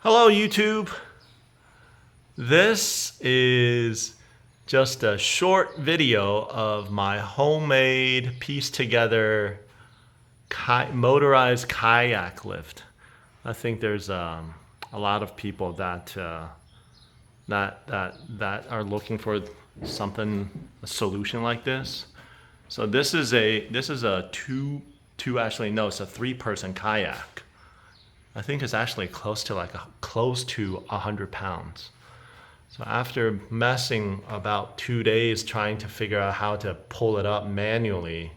Hello YouTube. This is just a short video of my homemade pieced together motorized kayak lift. I think there's a lot of people that are looking for a solution like this. So this is a it's a 3-person kayak. I think it's actually close to close to 100 pounds. So after messing about 2 days trying to figure out how to pull it up manually,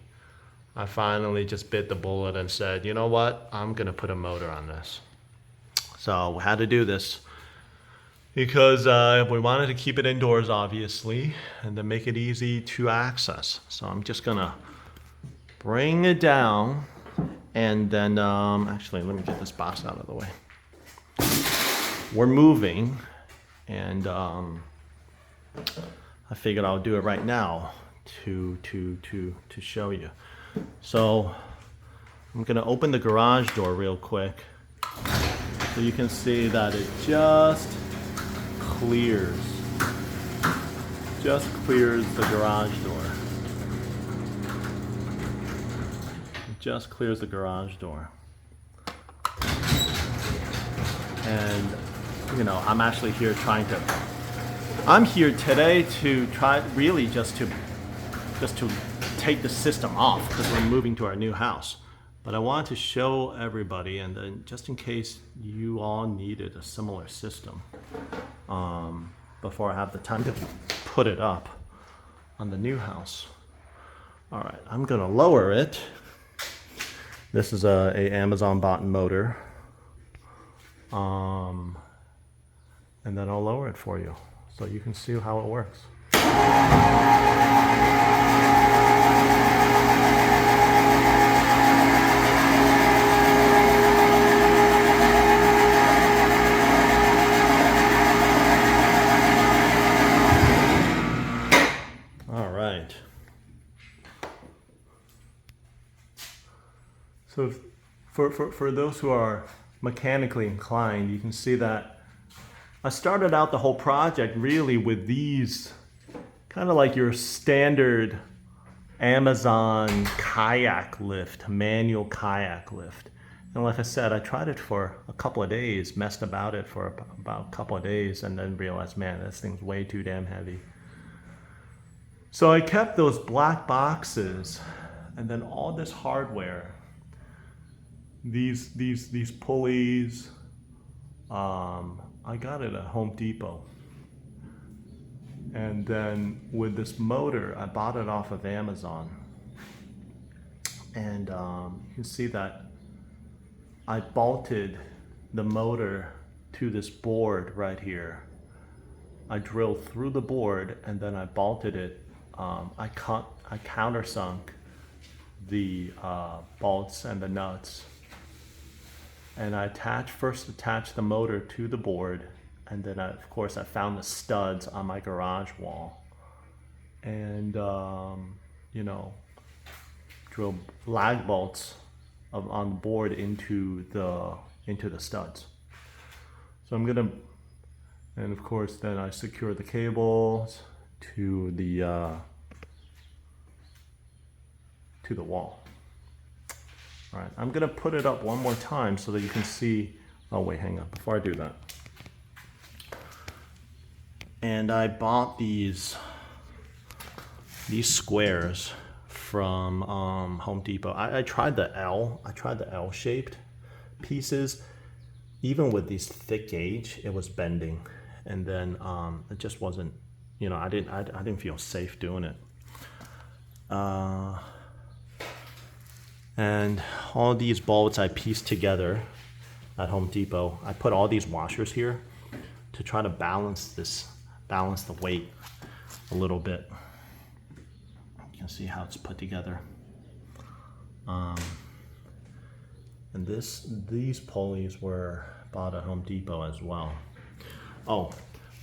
I finally just bit the bullet and said, you know what, I'm gonna put a motor on this. So we had to do this because we wanted to keep it indoors, obviously, and then make it easy to access. So I'm just gonna bring it down. And then, actually, let me get this box out of the way. We're moving, and I figured I'll do it right now to show you. So I'm gonna open the garage door real quick, so you can see that it just clears the garage door. Just clears the garage door. And you know, I'm actually here I'm here today to try really just to take the system off because we're moving to our new house. But I want to show everybody, and then just in case you all needed a similar system before I have the time to put it up on the new house. All right, I'm gonna lower it. This is a Amazon bought motor, and then I'll lower it for you so you can see how it works. All right. So for those who are mechanically inclined, you can see that I started out the whole project really with these kind of like your standard Amazon kayak lift, manual kayak lift. And like I said, I tried it for a couple of days, messed about it for about a couple of days, and then realized, man, this thing's way too damn heavy. So I kept those black boxes and then all this hardware. These pulleys, I got it at Home Depot. And then with this motor, I bought it off of Amazon. And you can see that I bolted the motor to this board right here. I drilled through the board and then I bolted it. I countersunk the bolts and the nuts. And I first attached the motor to the board, and then of course I found the studs on my garage wall, and you know, drilled lag bolts on the board into the studs. So I'm gonna, and of course then I secure the cables to the wall. All right, I'm gonna put it up one more time so that you can see. Oh wait, hang on, before I do that. And I bought these squares from Home Depot. I tried the L-shaped pieces. Even with these thick gauge, it was bending. And then it just wasn't, you know, I didn't feel safe doing it. And all these bolts I pieced together at Home Depot. I put all these washers here to try to balance the weight a little bit. You can see how it's put together. And these pulleys were bought at Home Depot as well. Oh,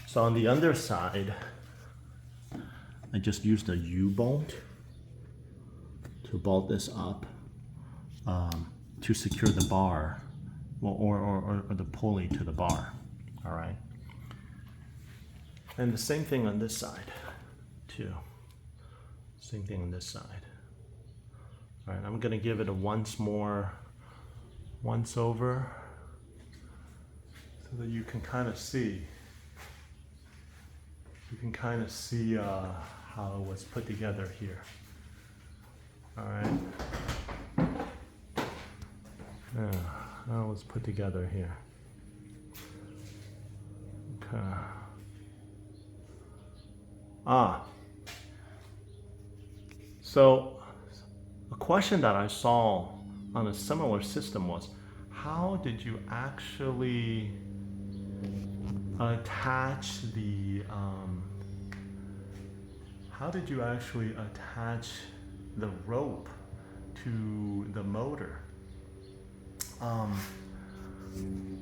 so on the underside, I just used a U-bolt to bolt this up to secure the bar well, or the pulley to the bar. All right. And the same thing on this side too. Same thing on this side. All right, I'm gonna give it a once over, so that you can kind of see. You can kind of see how it was put together here. All right. Yeah, how it was put together here. Okay. So a question that I saw on a similar system was, how did you actually attach the rope to the motor?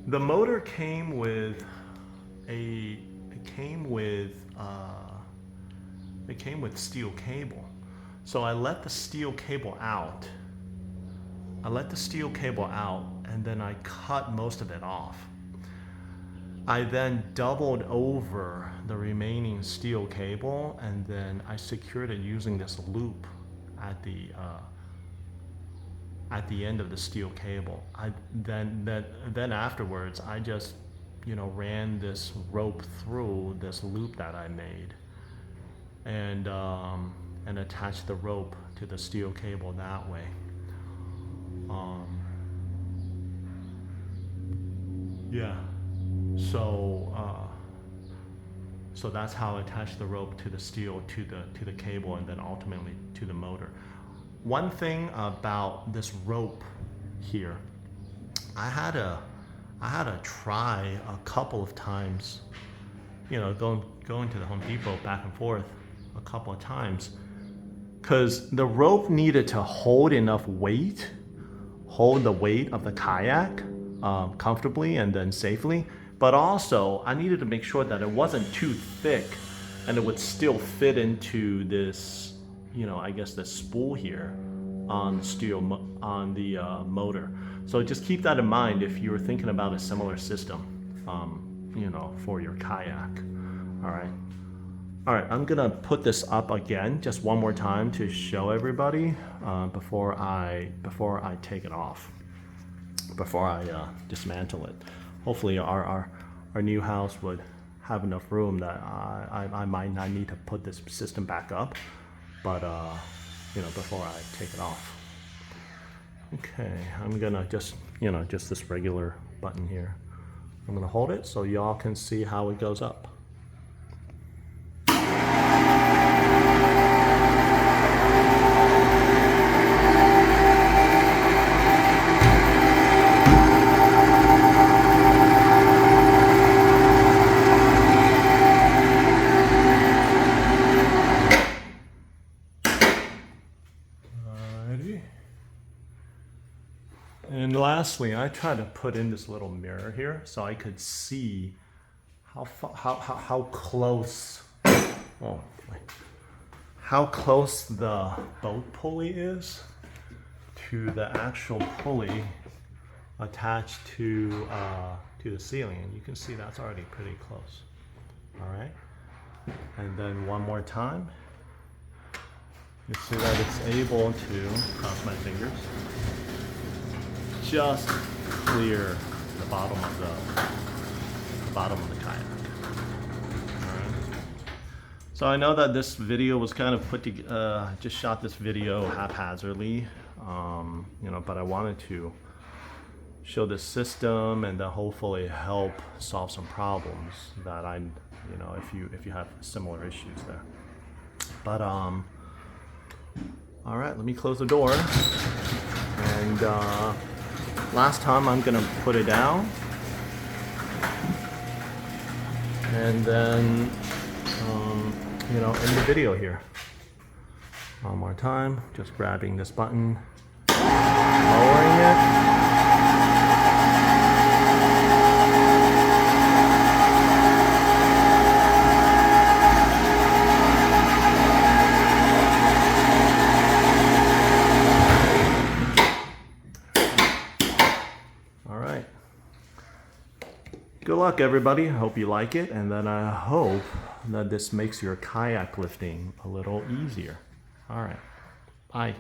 The motor came with steel cable. So I let the steel cable out. And then I cut most of it off. I then doubled over the remaining steel cable, and then I secured it using this loop at the end of the steel cable. Then afterwards, I just, ran this rope through this loop that I made, and attached the rope to the steel cable that way. Yeah. So that's how I attached the rope to the steel, to the cable, and then ultimately to the motor. One thing about this rope here, I had to try a couple of times, going to the Home Depot back and forth a couple of times, because the rope needed to hold the weight of the kayak comfortably and then safely. But also, I needed to make sure that it wasn't too thick, and it would still fit into this, I guess this spool here on the motor. So just keep that in mind if you're thinking about a similar system, for your kayak. All right. I'm gonna put this up again just one more time to show everybody before I take it off, before I dismantle it. Hopefully our new house would have enough room that I might not need to put this system back up, but before I take it off. Okay, I'm gonna just this regular button here. I'm gonna hold it so y'all can see how it goes up. And lastly, I tried to put in this little mirror here so I could see how close the boat pulley is to the actual pulley attached to the ceiling, and you can see that's already pretty close. All right, and then one more time. You see that it's able to, cross my fingers, just clear the bottom of the kayak. All right. So I know that this video was kind of just shot this video haphazardly, but I wanted to show this system and then hopefully help solve some problems that if you have similar issues there. But all right, let me close the door. And last time I'm gonna put it down, and then in the video here, one more time, just grabbing this button, lowering it. Good luck, everybody. I hope you like it, and then I hope that this makes your kayak lifting a little easier. All right. Bye.